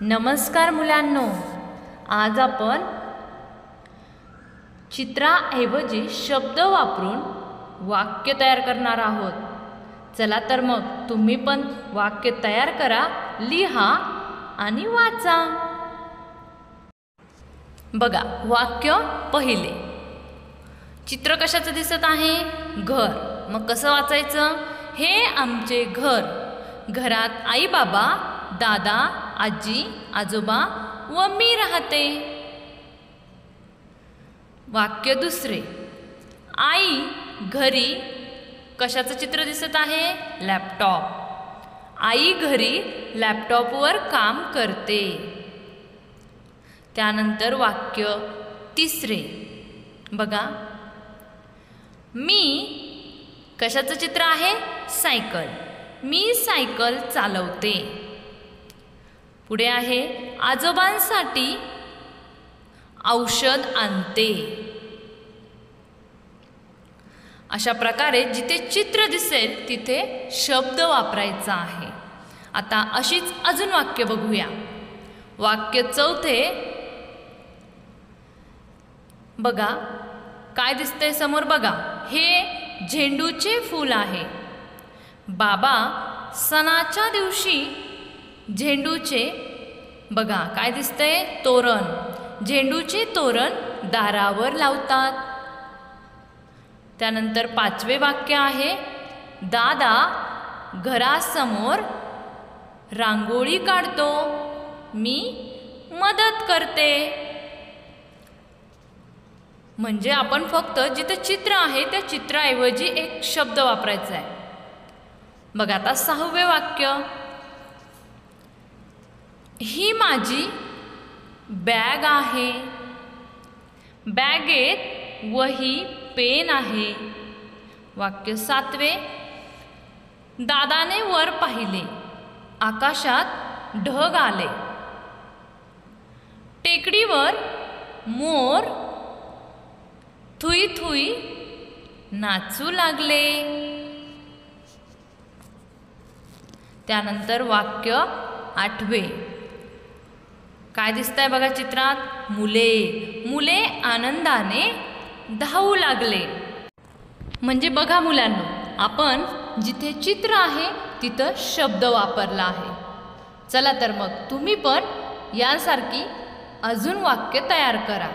नमस्कार मुलांनो, आज आपण चित्राऐवजी शब्द वापरून वाक्य तयार करणार आहोत। चला तर मग तुम्ही पण वाक्य तयार करा, लिहा आणि वाचा। बघा, वाक्य पहिले, चित्र कशाचं दिसत आहे? घर। मग कसं वाचायचं? हे आमचे घर। घरात आई बाबा, दादा, आजी, आजोबा व मी राहते। वाक्य दुसरे, आई घरी कशाचं चित्र दिसत आहे? लॅपटॉप। आई घरी लॅपटॉपवर काम करते। त्यानंतर वाक्य तिसरे, बघा, मी कशाचं चित्र आहे? सायकल। मी सायकल चालवते। पुढे आहे, आजोबांसाठी औषध आणते। अशा प्रकारे जिथे चित्र दिसेल तिथे शब्द वापरायचा आहे। आता अशीच अजून वाक्य बघूया। वाक्य चौथे, बघा काय दिसतंय समोर? बघा, हे झेंडूचे फूल आहे। बाबा सणाच्या दिवशी झेंडूचे, बघा काय दिसतंय? तोरण। झेंडूचे तोरण दारावर लावतात। त्यानंतर पाचवे वाक्य आहे, दादा घरासमोर रांगोळी काढतो, मी मदत करते। म्हणजे आपण फक्त जिथे चित्र आहे त्या चित्राऐवजी एक शब्द वापरायचा आहे। बघा, आता सहावे वाक्य, ही माझी बॅग आहे। बॅगेत वही, पेन आहे। वाक्य सातवे, दादाने वर पाहिले, आकाशात ढग आले। टेकडीवर मोर थुई थुई नाचू लागले। त्यानंतर वाक्य आठवे, काय दिसतंय बघा चित्रात? मुले आनंदाने धावू लागले। म्हणजे बघा मुलांनो, आपण जिथे चित्र आहे तिथं शब्द वापरला आहे। चला तर मग तुम्ही पण यासारखी अजून वाक्य तयार करा।